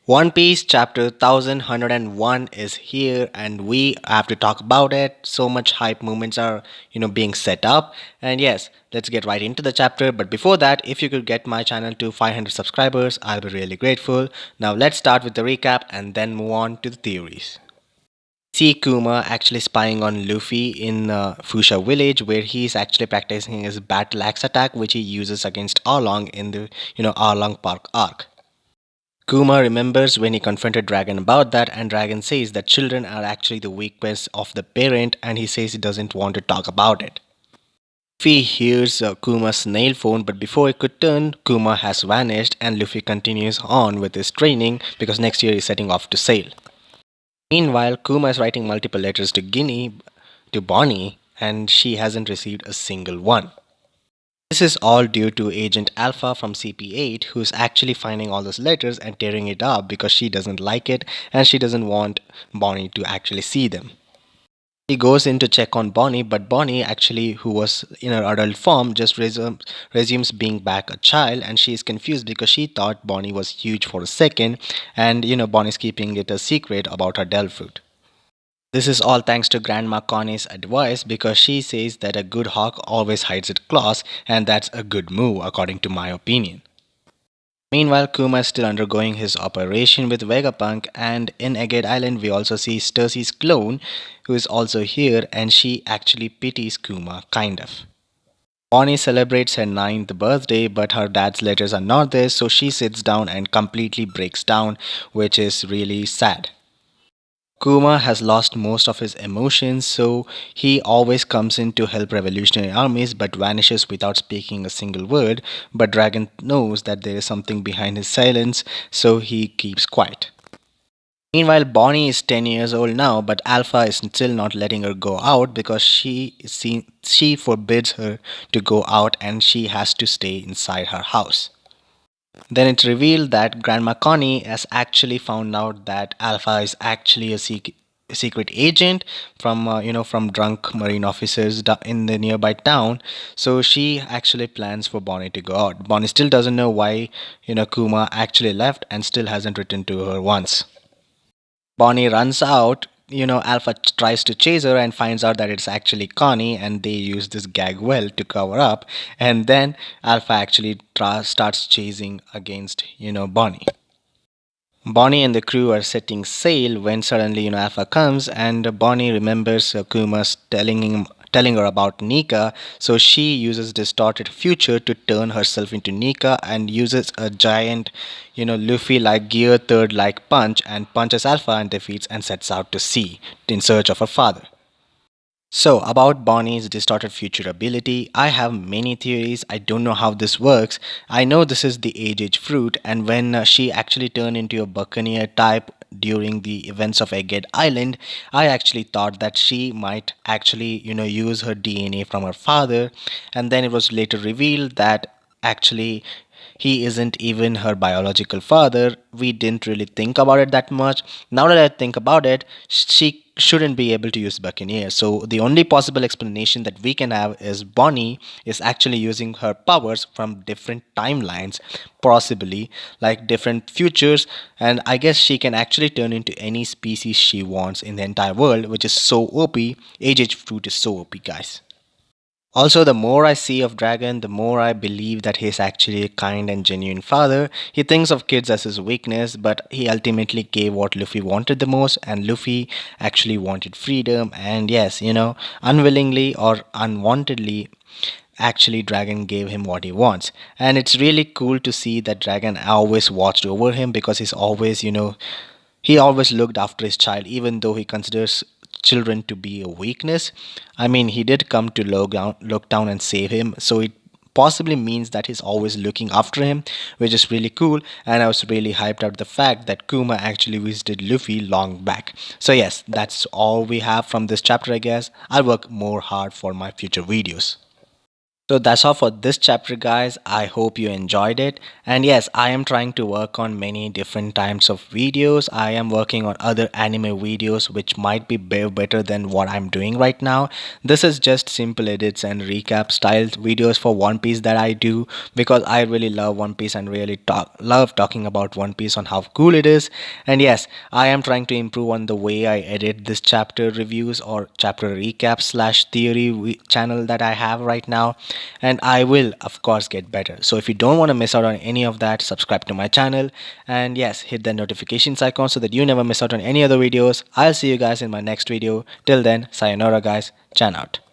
One Piece chapter 1101 is here and we have to talk about it. So much hype moments are, being set up. And yes, let's get right into the chapter. But before that, if you could get my channel to 500 subscribers, I'll be really grateful. Now let's start with the recap and then move on to the theories. See Kuma actually spying on Luffy in Fusha village where he's actually practicing his battle axe attack which he uses against Arlong in the Arlong Park arc. Kuma remembers when he confronted Dragon about that, and Dragon says that children are actually the weakness of the parent, and he says he doesn't want to talk about it. Luffy hears Kuma's snail phone, but before it could turn, Kuma has vanished, and Luffy continues on with his training because next year he's setting off to sail. Meanwhile, Kuma is writing multiple letters to Bonney, and she hasn't received a single one. This is all due to Agent Alpha from CP8 who's actually finding all those letters and tearing it up because she doesn't like it and she doesn't want Bonney to actually see them. He goes in to check on Bonney, but Bonney actually, who was in her adult form, just resumes being back a child, and she is confused because she thought Bonney was huge for a second, and Bonnie's keeping it a secret about her devil fruit. This is all thanks to Grandma Connie's advice because she says that a good hawk always hides its claws, and that's a good move according to my opinion. Meanwhile, Kuma is still undergoing his operation with Vegapunk, and in Agate Island we also see Sturcy's clone who is also here, and she actually pities Kuma, kind of. Bonnie celebrates her ninth birthday, but her dad's letters are not there, so she sits down and completely breaks down, which is really sad. Kuma has lost most of his emotions, so he always comes in to help revolutionary armies but vanishes without speaking a single word. But Dragon knows that there is something behind his silence, so he keeps quiet. Meanwhile, Bonnie is 10 years old now, but Alpha is still not letting her go out because she forbids her to go out and she has to stay inside her house. Then it's revealed that Grandma Connie has actually found out that Alpha is actually a secret agent from from drunk marine officers in the nearby town. So she actually plans for Bonnie to go out. Bonnie still doesn't know why Kuma actually left and still hasn't written to her once. Bonnie runs out. Alpha tries to chase her and finds out that it's actually Connie, and they use this gag well to cover up. And then Alpha actually starts chasing against, Bonnie. Bonnie and the crew are setting sail when suddenly Alpha comes and Bonnie remembers Kuma's telling her about Nika, so she uses distorted future to turn herself into Nika and uses a giant Luffy like gear third like punch and punches Alpha and defeats and sets out to sea in search of her father. So, about Bonnie's distorted future ability, I have many theories. I don't know how this works. I know this is the age fruit, and when she actually turned into a buccaneer type during the events of Egghead Island, I actually thought that she might actually, use her DNA from her father, and then it was later revealed that actually he isn't even her biological father. We didn't really think about it that much. Now that I think about it, she shouldn't be able to use Buccaneer. So the only possible explanation that we can have is Bonnie is actually using her powers from different timelines, possibly like different futures, and I guess she can actually turn into any species she wants in the entire world, which is so OP. Age fruit is so OP, guys. Also, the more I see of Dragon, the more I believe that he is actually a kind and genuine father. He thinks of kids as his weakness, but he ultimately gave what Luffy wanted the most, and Luffy actually wanted freedom. And yes, unwillingly or unwantedly, actually Dragon gave him what he wants. And it's really cool to see that Dragon always watched over him because he's always, he always looked after his child, even though he considers children to be a weakness. I mean, he did come to look down and save him, so it possibly means that he's always looking after him, which is really cool. And I was really hyped out the fact that Kuma actually visited Luffy long back. So yes, that's all we have from this chapter, I guess. I'll work more hard for my future videos. So that's all for this chapter, guys. I hope you enjoyed it. And yes, I am trying to work on many different types of videos. I am working on other anime videos which might be better than what I'm doing right now. This is just simple edits and recap style videos for One Piece that I do because I really love One Piece and really love talking about One Piece on how cool it is. And yes, I am trying to improve on the way I edit this chapter reviews or chapter recap slash theory channel that I have right now, and I will of course get better. So if you don't want to miss out on any of that, subscribe to my channel, and yes, hit the notifications icon so that you never miss out on any other videos. I'll see you guys in my next video. Till then, sayonara guys, chan out.